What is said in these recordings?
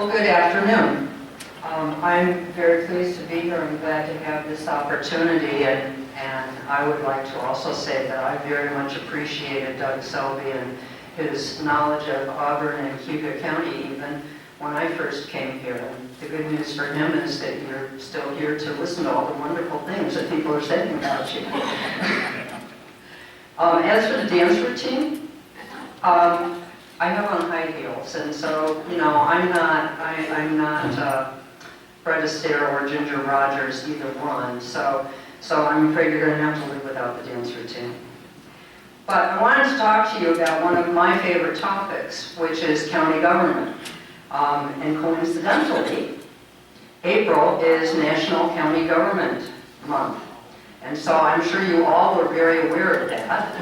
Well, good afternoon. I'm very pleased to be here. I'm glad to have this opportunity, and I would like to also say that I very much appreciated Doug Selby and his knowledge of Auburn and Cayuga County even when I first came here. And the good news for him is that you're still here to listen to all the wonderful things that people are saying about you. As for the dance routine, I have on high heels, and so, you know, I'm not Fred Astaire or Ginger Rogers, either one, so I'm afraid you're going to have to live without the dance routine. But I wanted to talk to you about one of my favorite topics, which is county government. And coincidentally, April is National County Government Month. And so I'm sure you all were very aware of that,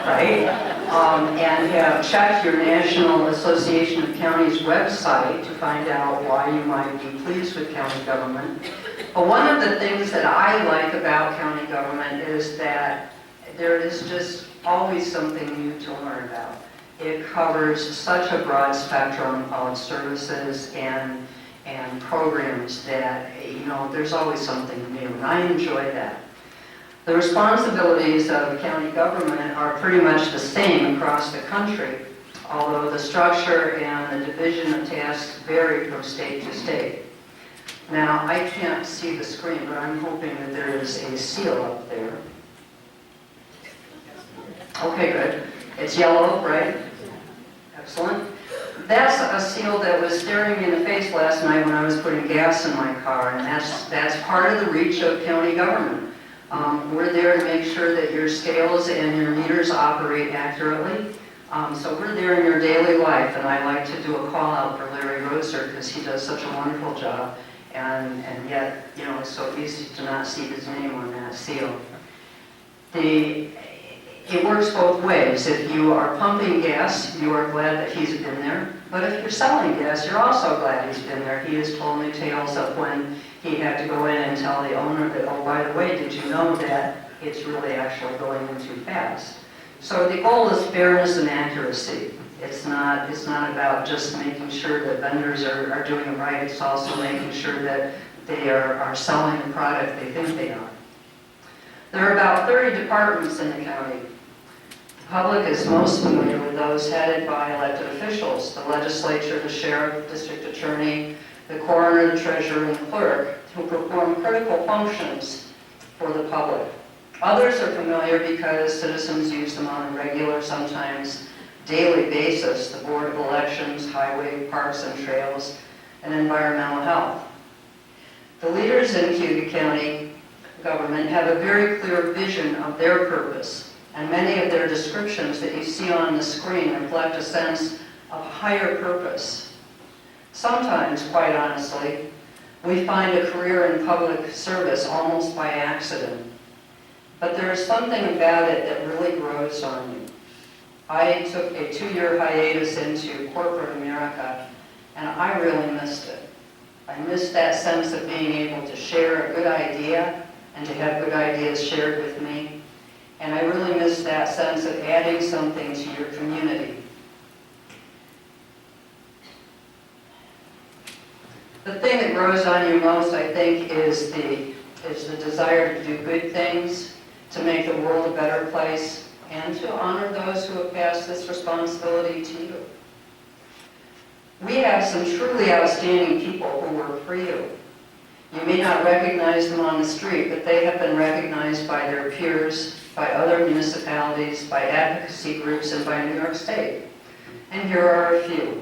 right? And have checked your National Association of Counties website to find out why you might be pleased with county government. But one of the things that I like about county government is that there is just always something new to learn about. It covers such a broad spectrum of services and programs that, you know, there's always something new, and I enjoy that. The responsibilities of county government are pretty much the same across the country, although the structure and the division of tasks vary from state to state. Now, I can't see the screen, but I'm hoping that there is a seal up there. Okay, good. It's yellow, right? Excellent. That's a seal that was staring me in the face last night when I was putting gas in my car, and that's part of the reach of county government. We're there to make sure that your scales and your meters operate accurately. So we're there in your daily life, and I like to do a call out for Larry Roser because he does such a wonderful job, and yet, you know, it's so easy to not see his name on that seal. It works both ways. If you are pumping gas, you are glad that he's been there. But if you're selling gas, you're also glad he's been there. He has told me tales of when he had to go in and tell the owner that, oh, by the way, did you know that it's really actually going in too fast? So the goal is fairness and accuracy. It's not about just making sure that vendors are doing it right. It's also making sure that they are selling the product they think they are. There are about 30 departments in the county. The public is most familiar with those headed by elected officials, the legislature, the sheriff, district attorney, the coroner, the treasurer, and the clerk, who perform critical functions for the public. Others are familiar because citizens use them on a regular, sometimes daily basis, the Board of Elections, Highway, Parks and Trails, and Environmental Health. The leaders in Cayuga County government have a very clear vision of their purpose, and many of their descriptions that you see on the screen reflect a sense of higher purpose. Sometimes, quite honestly, we find a career in public service almost by accident. But there is something about it that really grows on you. I took a 2-year hiatus into corporate America, and I really missed it. I missed that sense of being able to share a good idea and to have good ideas shared with me. And I really missed that sense of adding something to your community. The thing that grows on you most, I think, is the desire to do good things, to make the world a better place, and to honor those who have passed this responsibility to you. We have some truly outstanding people who work for you. You may not recognize them on the street, but they have been recognized by their peers, by other municipalities, by advocacy groups, and by New York State. And here are a few.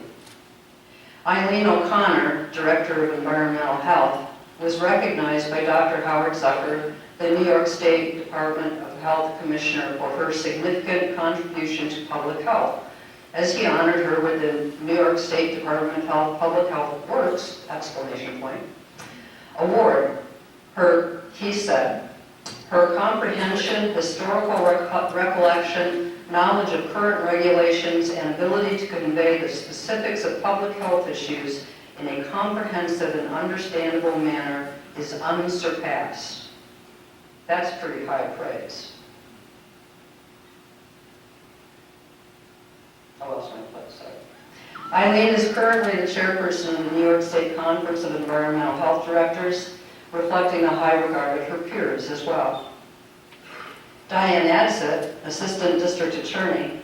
Eileen O'Connor, Director of Environmental Health, was recognized by Dr. Howard Zucker, the New York State Department of Health Commissioner, for her significant contribution to public health, as he honored her with the New York State Department of Health Public Health Works, exclamation point, award. He said, her comprehension, historical recollection, knowledge of current regulations, and ability to convey the specifics of public health issues in a comprehensive and understandable manner is unsurpassed. That's pretty high praise. I lost my place, sorry. Eileen is currently the chairperson of the New York State Conference of Environmental Health Directors, reflecting the high regard of her peers as well. Diane Adsett, Assistant District Attorney,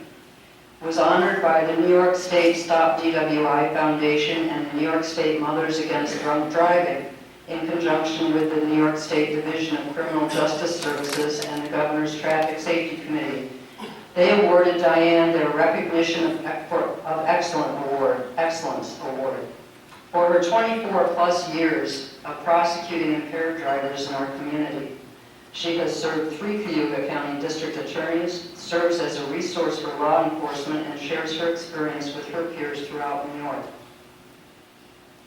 was honored by the New York State Stop DWI Foundation and the New York State Mothers Against Drunk Driving in conjunction with the New York State Division of Criminal Justice Services and the Governor's Traffic Safety Committee. They awarded Diane their Recognition of Excellence Award for her 24-plus years of prosecuting impaired drivers in our community. She has served 3 Cayuga County District Attorneys, serves as a resource for law enforcement, and shares her experience with her peers throughout New York.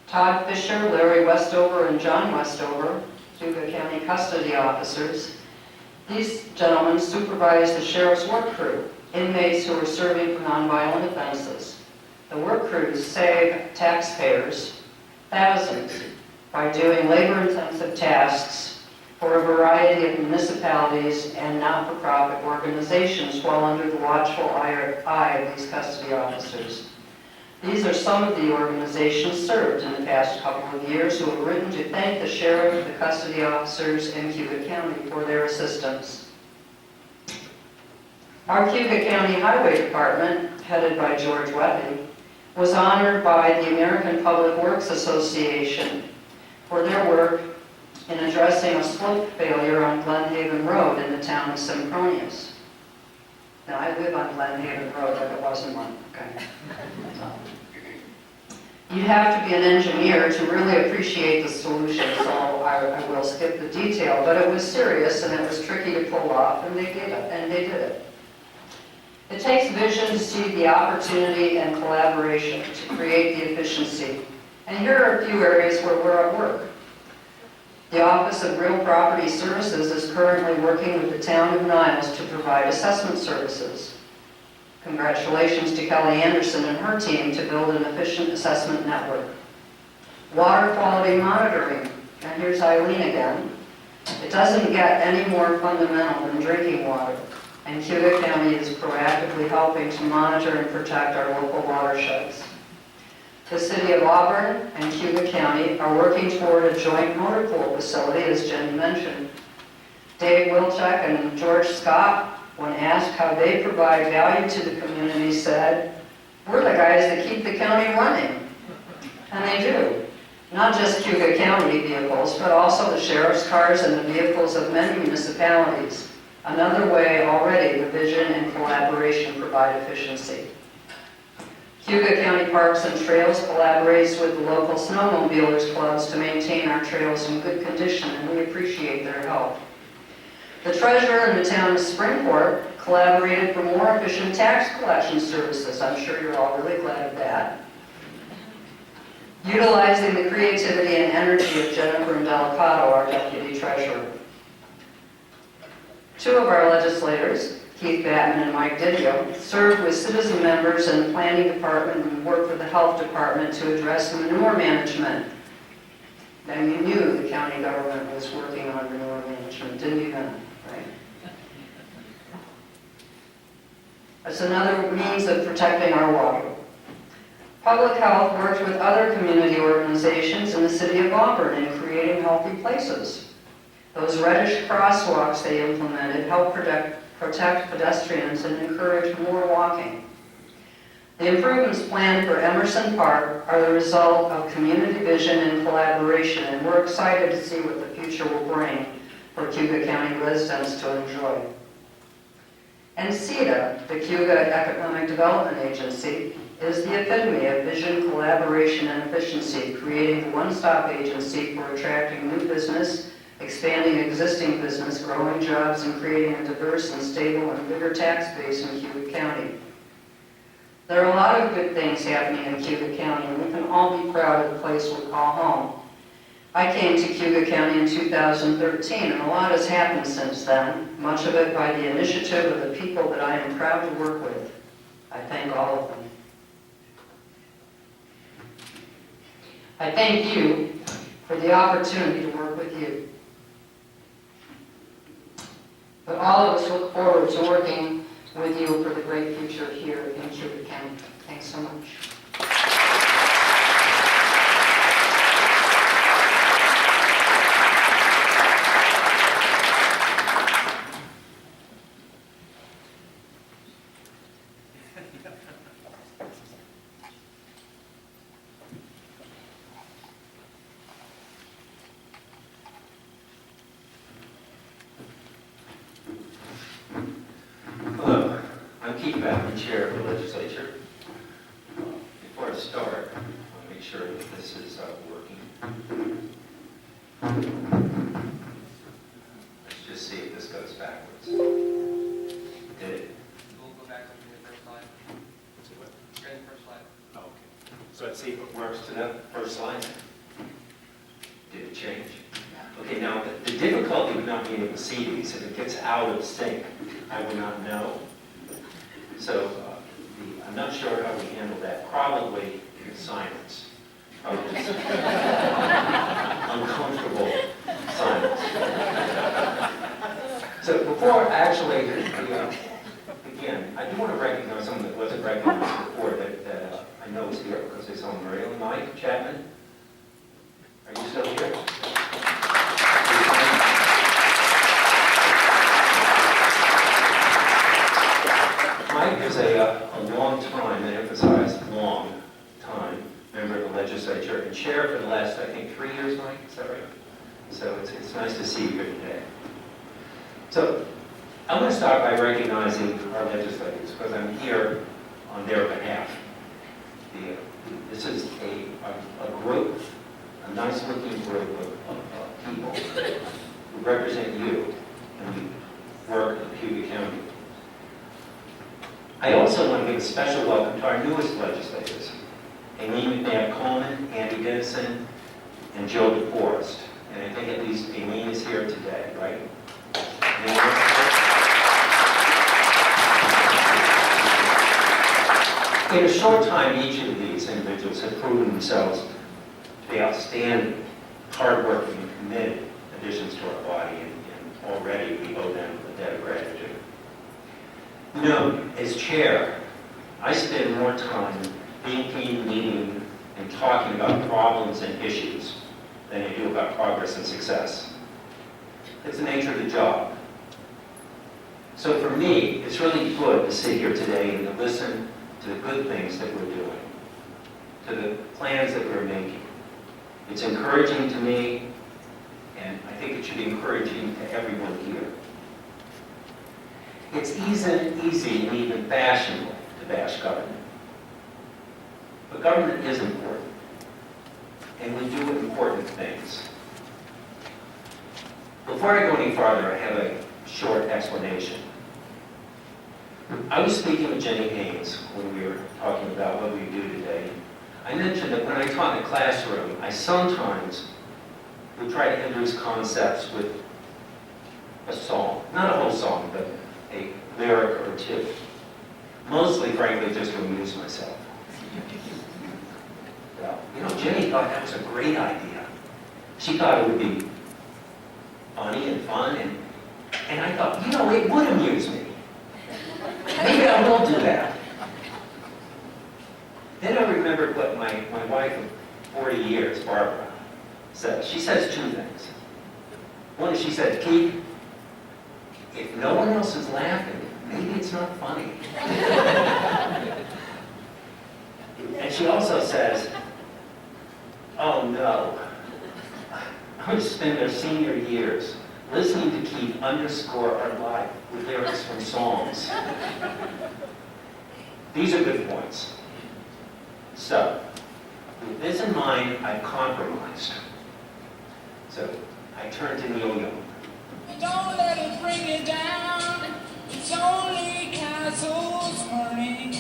Todd Fisher, Larry Westover, and John Westover, Cayuga County custody officers. These gentlemen supervise the sheriff's work crew, inmates who are serving for nonviolent offenses. The work crews save taxpayers thousands by doing labor-intensive tasks for a variety of municipalities and not-for-profit organizations while under the watchful eye of these custody officers. These are some of the organizations served in the past couple of years who have written to thank the sheriff, the custody officers, and Cayuga County for their assistance. Our Cayuga County Highway Department, headed by George Webby, was honored by the American Public Works Association for their work in addressing a slope failure on Glenhaven Road in the town of Sempronius. Now, I live on Glenhaven Road, but it wasn't one. Okay. You have to be an engineer to really appreciate the solution, so I will skip the detail, but it was serious and it was tricky to pull off, and they did it. It takes vision to see the opportunity and collaboration to create the efficiency. And here are a few areas where we're at work. The Office of Real Property Services is currently working with the town of Niles to provide assessment services. Congratulations to Kelly Anderson and her team to build an efficient assessment network. Water quality monitoring, and here's Eileen again. It doesn't get any more fundamental than drinking water, and Cayuga County is proactively helping to monitor and protect our local watersheds. The City of Auburn and Cayuga County are working toward a joint motor pool facility, as Jenny mentioned. Dave Wilczek and George Scott, when asked how they provide value to the community, said, "We're the guys that keep the county running." And they do. Not just Cayuga County vehicles, but also the sheriff's cars and the vehicles of many municipalities. Another way already the vision and collaboration provide efficiency. Cayuga County Parks and Trails collaborates with the local snowmobilers clubs to maintain our trails in good condition, and we appreciate their help. The treasurer in the town of Springport collaborated for more efficient tax collection services. I'm sure you're all really glad of that. Utilizing the creativity and energy of Jennifer Indelicato, our deputy treasurer. 2 of our legislators, Keith Batman and Mike Didio, served with citizen members in the planning department and worked with the health department to address manure management. Now, you knew the county government was working on manure management, didn't you then, right? That's another means of protecting our water. Public Health worked with other community organizations in the city of Auburn in creating healthy places. Those reddish crosswalks they implemented help protect pedestrians and encourage more walking. The improvements planned for Emerson Park are the result of community vision and collaboration, and we're excited to see what the future will bring for Cayuga County residents to enjoy. And CEDA, the Cayuga Economic Development Agency, is the epitome of vision, collaboration, and efficiency, creating a one-stop agency for attracting new business, expanding existing business, growing jobs, and creating a diverse and stable and bigger tax base in Cayuga County. There are a lot of good things happening in Cayuga County, and we can all be proud of the place we call home. I came to Cayuga County in 2013, and a lot has happened since then, much of it by the initiative of the people that I am proud to work with. I thank all of them. I thank you for the opportunity to work with you. But all of us look forward to working with you for the great future here in Cayuga County. Thanks so much. I'm chair of the legislature. Before I start, I want to make sure that this is working. Let's just see if this goes backwards. Did it? We'll go back to the first slide. See what? Right in the first slide. Oh, okay. So let's see if it works to that first line. Did it change? Okay, now the difficulty with not being able to see these, if it gets out of sync, I will not know. So I'm not sure how we handle that. Probably in silence. Probably just uncomfortable silence. So before actually begin, I do want to recognize someone that wasn't recognized before that I know is here because they saw Maria and Mike Chapman. Are you still here? Mike is a long time, and emphasize long time, member of the legislature and chair for the last, I think, 3 years, Mike, is that right? So it's nice to see you here today. So I'm going to start by recognizing our legislators because I'm here on their behalf. This is a group, a nice-looking group of people who represent you and we work in Cayuga County. I also want to give a special welcome to our newest legislators, Aileen McNabb-Coleman, Andy Dennison, and Joe DeForest. And I think at least Aileen is here today, right? In a short time, each of these individuals have proven themselves to be outstanding, hardworking, and committed additions to our body, and already we owe them a debt of gratitude. You know, as chair, I spend more time thinking, meeting, and talking about problems and issues than I do about progress and success. It's the nature of the job. So for me, it's really good to sit here today and to listen to the good things that we're doing, to the plans that we're making. It's encouraging to me, and I think it should be encouraging to everyone here. It's easy and even fashionable to bash government. But government is important, and we do important things. Before I go any farther, I have a short explanation. I was speaking with Jenny Haynes when we were talking about what we do today. I mentioned that when I taught in a classroom, I sometimes would try to introduce concepts with a song. Not a whole song, but a lyric or two. Mostly, frankly, just to amuse myself. Well, you know, Jenny thought that was a great idea. She thought it would be funny and fun, and I thought, you know, it would amuse me. Maybe I will do that. Then I remembered what my wife of 40 years, Barbara, said. She says two things. One is she said, Keith, if no one else is laughing, maybe it's not funny. And she also says, oh no, I would spend their senior years listening to Keith underscore our life with lyrics from songs. These are good points. So, with this in mind, I've compromised. So, I turn to Neil Young. Don't let it bring you down. It's only castles burning.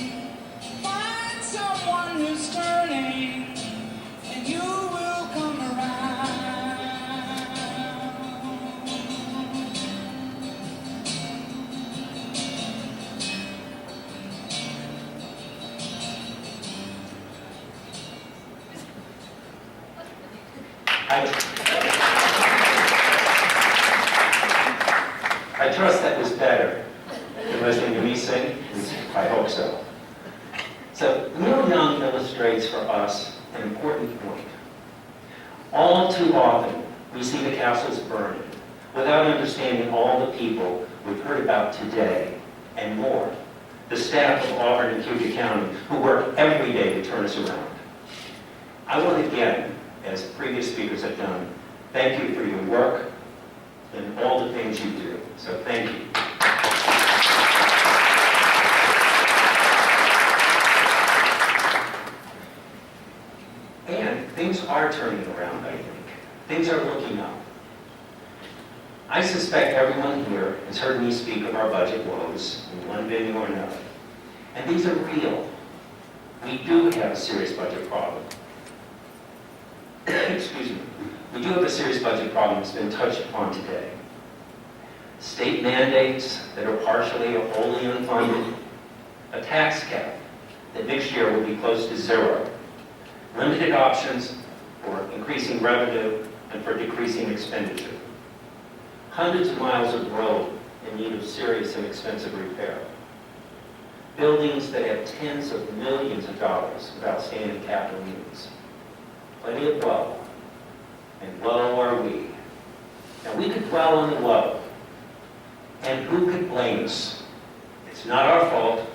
Find someone who's turning, and you will come around. I trust that was better than listening to me sing. I hope so. So Neil Young illustrates for us an important point. All too often, we see the castles burning without understanding all the people we've heard about today and more. The staff of Auburn and Cayuga County who work every day to turn us around. I want to again, as previous speakers have done, thank you for your work and all the things you do. So thank you. are turning around, I think. Things are looking up. I suspect everyone here has heard me speak of our budget woes in one venue or another. And these are real. We do have a serious budget problem. Excuse me. We do have a serious budget problem that's been touched upon today. State mandates that are partially or wholly unfunded, a tax cap that next year will be close to zero, limited options for increasing revenue and for decreasing expenditure, hundreds of miles of road in need of serious and expensive repair, buildings that have tens of millions of dollars of outstanding capital needs, plenty of woe, and woe are we. Now we could dwell on the woe, and who could blame us? It's not our fault.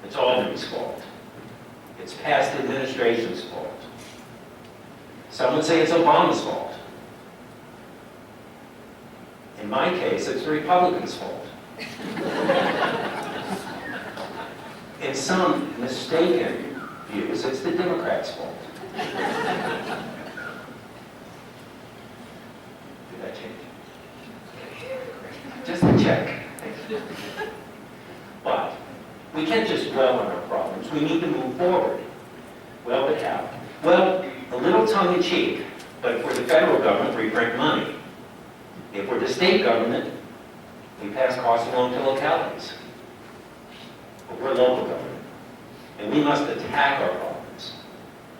It's Albany's fault. It's past administration's fault. Some would say it's Obama's fault. In my case, it's the Republicans' fault. In some mistaken views, it's the Democrats' fault. Did that change? Just a check. But we can't just dwell on our problems. We need to move forward. Well, but how? Well, a little tongue-in-cheek, but if we're the federal government, we print money. If we're the state government, we pass costs along to localities. But we're local government, and we must attack our problems,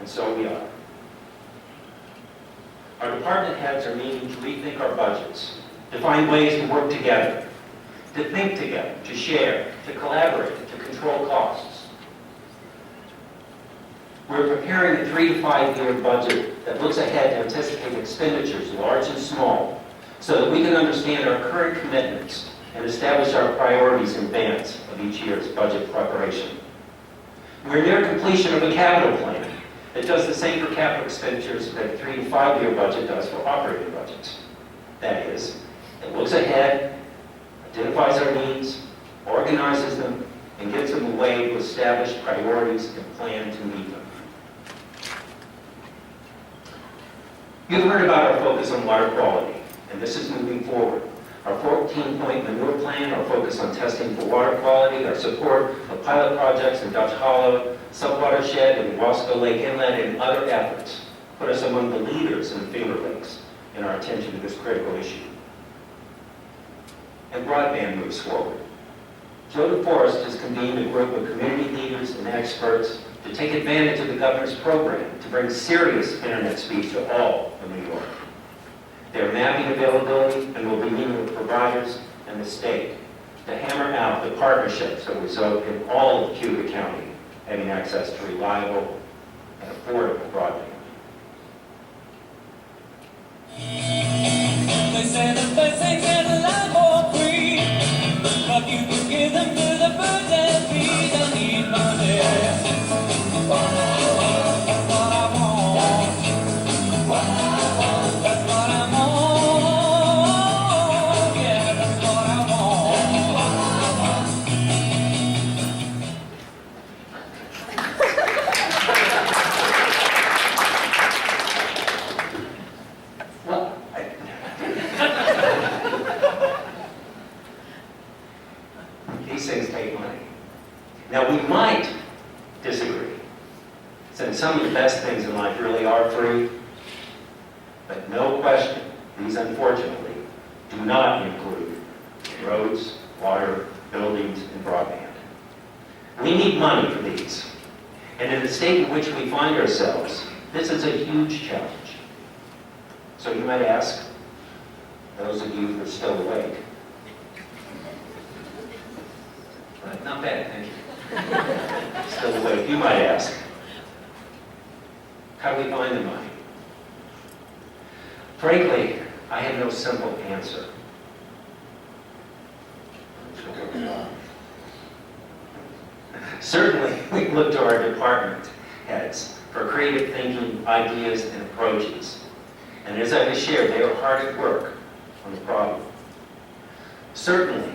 and so we are. Our department heads are meeting to rethink our budgets, to find ways to work together, to think together, to share, to collaborate, to control costs. We're preparing a 3 to 5 year budget that looks ahead to anticipate expenditures, large and small, so that we can understand our current commitments and establish our priorities in advance of each year's budget preparation. We're near completion of a capital plan that does the same for capital expenditures that a 3 to 5 year budget does for operating budgets. That is, it looks ahead, identifies our needs, organizes them, and gives them a way to establish priorities and plan to meet them. You've heard about our focus on water quality, and this is moving forward. Our 14-point manure plan, our focus on testing for water quality, our support of pilot projects in Dutch Hollow, Subwatershed, and Wasco Lake Inlet, and other efforts put us among the leaders in the Finger Lakes in our attention to this critical issue. And broadband moves forward. Joe DeForest has convened a group of community leaders and experts to take advantage of the governor's program to bring serious internet speed to all of New York. They're mapping availability and will be meeting with providers and the state to hammer out the partnerships that result in all of Cayuga County having access to reliable and affordable broadband. They say the best things in life are free, but you can give them to the birds and bees. I need money. That's what I want. That's what I want. Yeah, that's what I Well, these things take money. Now, we might disagree, since some of the best things in life really are free, but no question, these unfortunately do not include roads, water, buildings, and broadband. We need money for these. And in the state in which we find ourselves, this is a huge challenge. So you might ask, those of you who are still awake, but not bad, thank you. Still awake, you might ask, how do we find the money? Frankly, I have no simple answer. Certainly, we look to our department heads for creative thinking, ideas, and approaches. And as I just shared, they are hard at work on the problem. Certainly,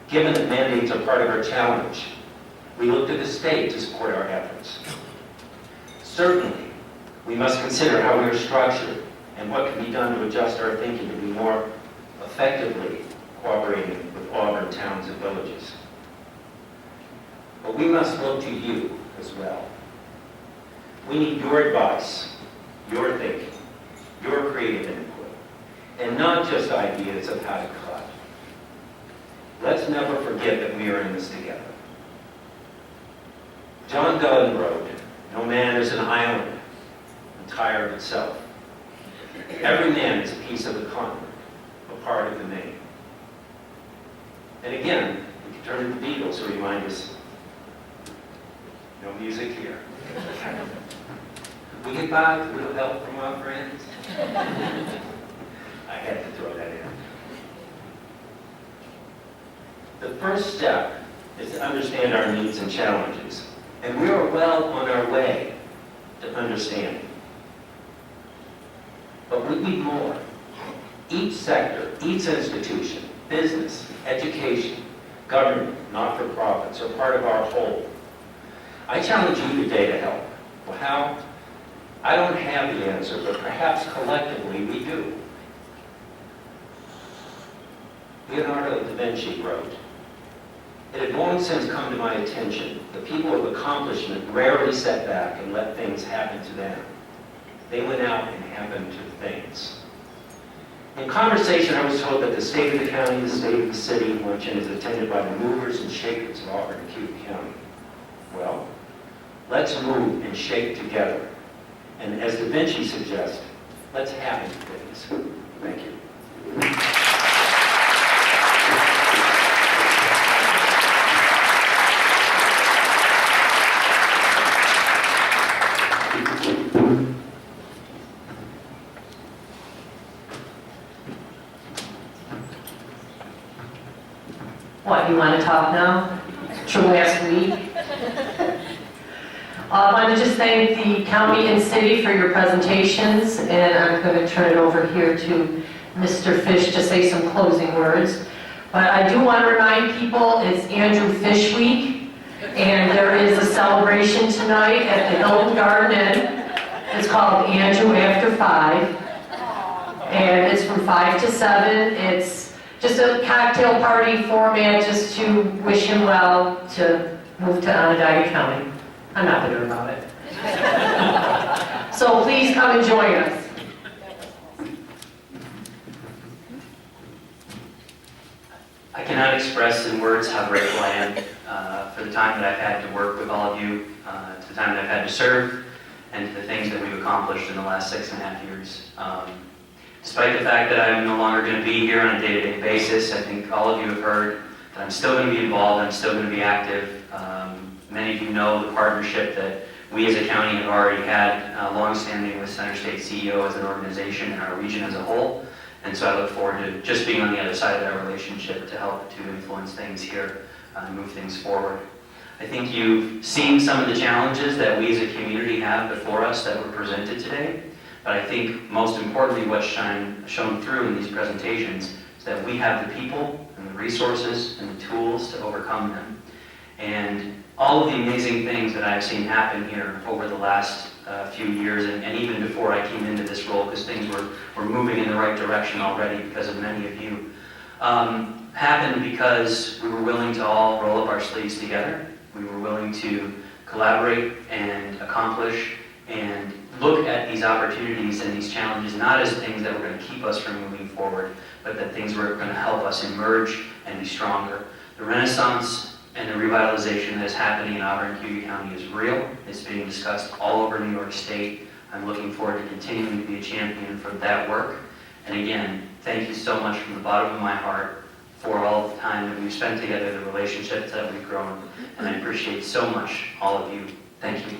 given that mandates are part of our challenge, we look to the state to support our efforts. Certainly, We must consider how we are structured and what can be done to adjust our thinking to be more effectively cooperating with Auburn towns and villages. But we must look to you as well. We need your advice, your thinking, your creative input, and not just ideas of how to cut. Let's never forget that we are in this together. John Donne wrote, "No man is an island, entire of itself. Every man is a piece of the continent, a part of the main." And again, we can turn to the Beatles to remind us, no music here. We get by with a little help from our friends. I had to throw that in. The first step is to understand our needs and challenges, and we are well on our way to understanding. But we need more. Each sector, each institution, business, education, government, not-for-profits are part of our whole. I challenge you today to help. Well, how? I don't have the answer, but perhaps collectively we do. Leonardo da Vinci wrote, "It had long since come to my attention that people of accomplishment rarely sat back and let things happen to them. They went out and happened to things." In conversation, I was told that the state of the county, the state of the city luncheon is attended by the movers and shakers of Auburn and Cayuga County. Well, let's move and shake together. And as Da Vinci suggests, let's happen things. Thank you. What, you want to talk now? From last week? I want to just thank the county and city for your presentations, and I'm going to turn it over here to Mr. Fish to say some closing words. But I do want to remind people it's Andrew Fish Week, and there is a celebration tonight at the Hilton Garden Inn. It's called Andrew After 5, and it's from 5 to 7. It's just a cocktail party format just to wish him well to move to Onondaga County. I'm not bitter about it. So please come and join us. I cannot express in words how grateful I am for the time that I've had to work with all of you, to the time that I've had to serve, and to the things that we've accomplished in the last 6.5 years. Despite the fact that I'm no longer going to be here on a day-to-day basis, I think all of you have heard that I'm still going to be involved, I'm still going to be active. Many of you know the partnership that we as a county have already had long-standing with Center State CEO as an organization and our region as a whole. And so I look forward to just being on the other side of that relationship to help to influence things here and move things forward. I think you've seen some of the challenges that we as a community have before us that were presented today. But I think most importantly what's shown through in these presentations is that we have the people and the resources and the tools to overcome them. And all of the amazing things that I've seen happen here over the last few years, and even before I came into this role, because things were moving in the right direction already because of many of you, happened because we were willing to all roll up our sleeves together. We were willing to collaborate and accomplish and look at these opportunities and these challenges not as things that were going to keep us from moving forward, but that things were going to help us emerge and be stronger. The renaissance and the revitalization that is happening in Auburn and Cayuga County is real. It's being discussed all over New York State. I'm looking forward to continuing to be a champion for that work. And again, thank you so much from the bottom of my heart for all the time that we've spent together, the relationships that we've grown, and I appreciate so much all of you. Thank you.